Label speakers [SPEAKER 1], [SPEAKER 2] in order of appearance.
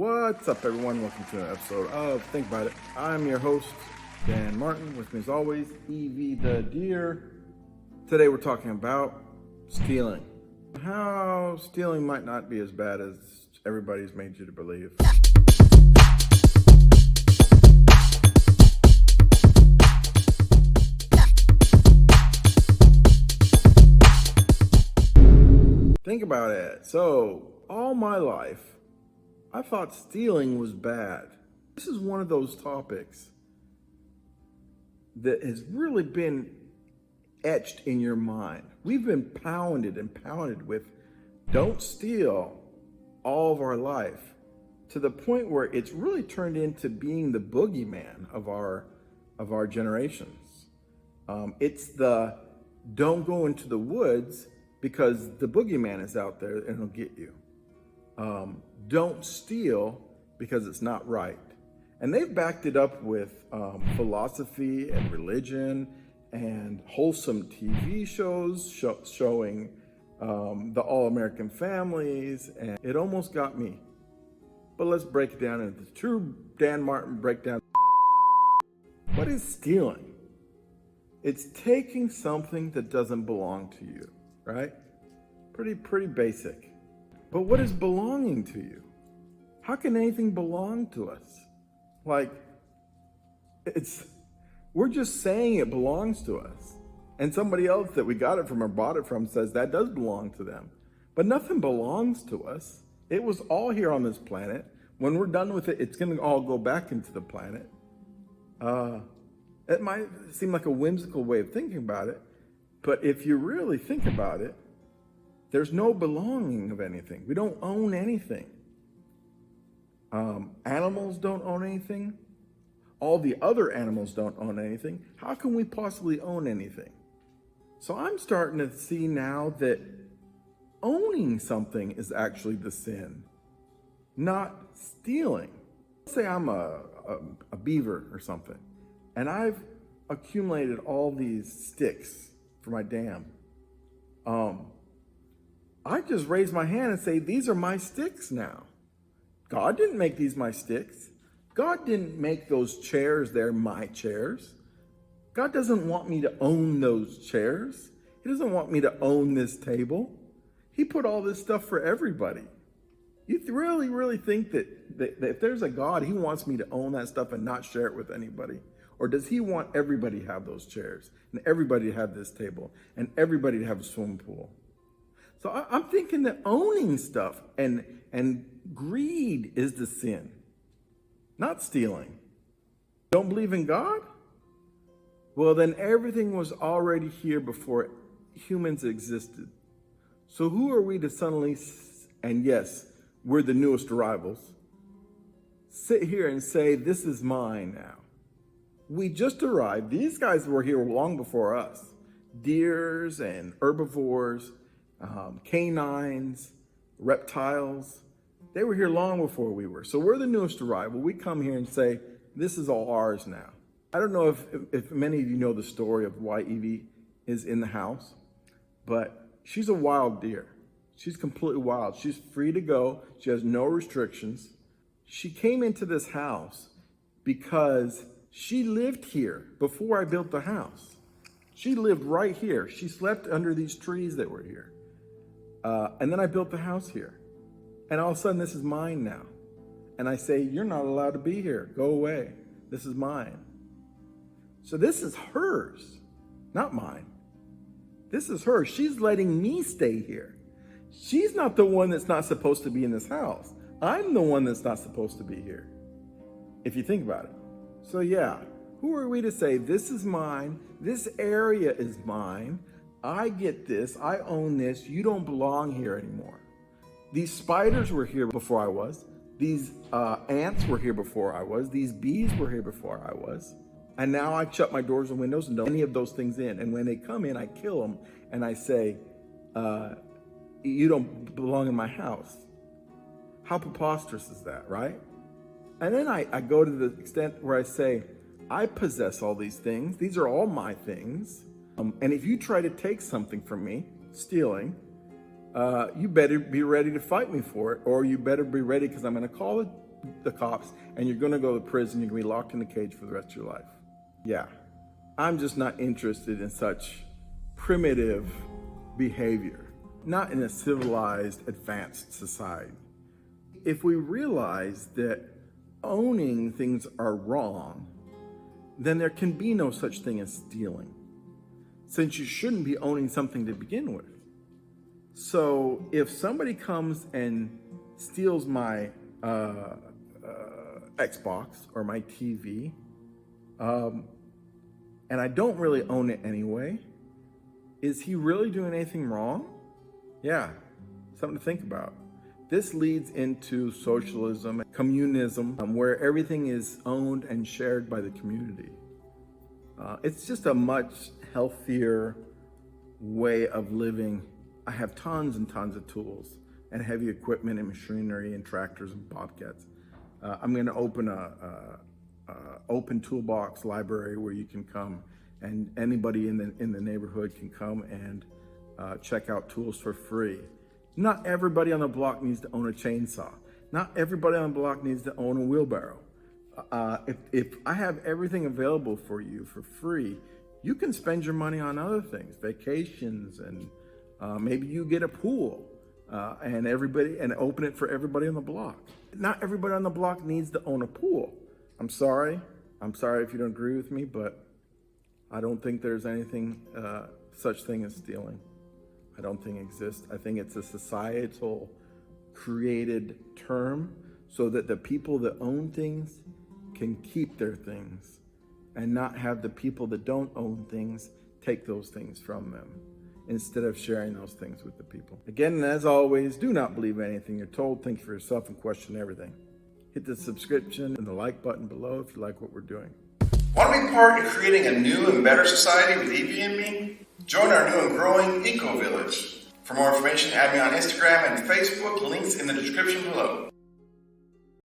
[SPEAKER 1] What's up, everyone? Welcome to an episode of Think About It. I'm your host, Dan Martin. With me, as always, Evie the Deer. Today, we're talking about stealing. How stealing might not be as bad as everybody's made you to believe. Think about it. So, all my life, I thought stealing was bad. This is one of those topics that has really been etched in your mind. We've been pounded and pounded with don't steal all of our life, to the point where it's really turned into being the boogeyman of our generations. It's the don't go into the woods because the boogeyman is out there and it'll get you. Don't steal because it's not right. And they've backed it up with philosophy and religion and wholesome TV shows showing the all-American families, and it almost got me. But let's break it down into the true Dan Martin breakdown. What is stealing? It's taking something that doesn't belong to you, right? Pretty basic. But what is belonging to you? How can anything belong to us? Like, we're just saying it belongs to us. And somebody else that we got it from or bought it from says that does belong to them. But nothing belongs to us. It was all here on this planet. When we're done with it, it's going to all go back into the planet. It might seem like a whimsical way of thinking about it, but if you really think about it, there's no belonging of anything. We don't own anything. Animals don't own anything. All the other animals don't own anything. How can we possibly own anything? So I'm starting to see now that owning something is actually the sin, not stealing. Let's say I'm a beaver or something, and I've accumulated all these sticks for my dam. I just raise my hand and say, these are my sticks now. God didn't make these my sticks. God didn't make those chairs there my chairs. God doesn't want me to own those chairs. He doesn't want me to own this table. He put all this stuff for everybody. You really think that if there's a God, he wants me to own that stuff and not share it with anybody? Or does he want everybody to have those chairs and everybody to have this table and everybody to have a swimming pool? So I'm thinking that owning stuff and greed is the sin, not stealing. Don't believe in God? Well, then everything was already here before humans existed. So who are we to suddenly, and yes, we're the newest arrivals, sit here and say, this is mine now? We just arrived. These guys were here long before us. Deers and herbivores, canines, reptiles, they were here long before we were. So we're the newest arrival. We come here and say, this is all ours now. I don't know if many of you know the story of why Evie is in the house, but she's a wild deer. She's completely wild. She's free to go. She has no restrictions. She came into this house because she lived here before I built the house. She lived right here. She slept under these trees that were here. And then I built the house here. And all of a sudden, this is mine now. And I say, you're not allowed to be here. Go away. This is mine. So this is hers, not mine. This is hers. She's letting me stay here. She's not the one that's not supposed to be in this house. I'm the one that's not supposed to be here, if you think about it. So yeah, who are we to say, this is mine, this area is mine, I get this, I own this, you don't belong here anymore. These spiders were here before I was. These ants were here before I was. These bees were here before I was. And now I shut my doors and windows and don't let any of those things in. And when they come in, I kill them and I say, you don't belong in my house. How preposterous is that, right? And then I go to the extent where I say, I possess all these things. These are all my things. And if you try to take something from me, stealing, you better be ready to fight me for it, or you better be ready because I'm going to call the cops, and you're going to go to prison. You're going to be locked in a cage for the rest of your life. Yeah, I'm just not interested in such primitive behavior, not in a civilized, advanced society. If we realize that owning things are wrong, then there can be no such thing as stealing, since you shouldn't be owning something to begin with. So if somebody comes and steals my Xbox or my TV, and I don't really own it anyway, is he really doing anything wrong? Yeah, something to think about. This leads into socialism, communism, where everything is owned and shared by the community. It's just a much healthier way of living. I have tons and tons of tools and heavy equipment and machinery and tractors and bobcats. I'm going to open a open toolbox library where you can come, and anybody in the neighborhood can come and check out tools for free. Not everybody on the block needs to own a chainsaw. Not everybody on the block needs to own a wheelbarrow. If I have everything available for you for free, you can spend your money on other things, vacations, and maybe you get a pool and open it for everybody on the block. Not everybody on the block needs to own a pool. I'm sorry if you don't agree with me, but I don't think there's anything such thing as stealing. I don't think it exists. I think it's a societal created term so that the people that own things can keep their things and not have the people that don't own things take those things from them instead of sharing those things with the people. Again, and as always, do not believe anything you're told. Think for yourself and question everything. Hit the subscription and the like button below if you like what we're doing.
[SPEAKER 2] Want to be part in creating a new and better society with Evie and me? Join our new and growing Eco Village. For more information, add me on Instagram and Facebook, links in the description below.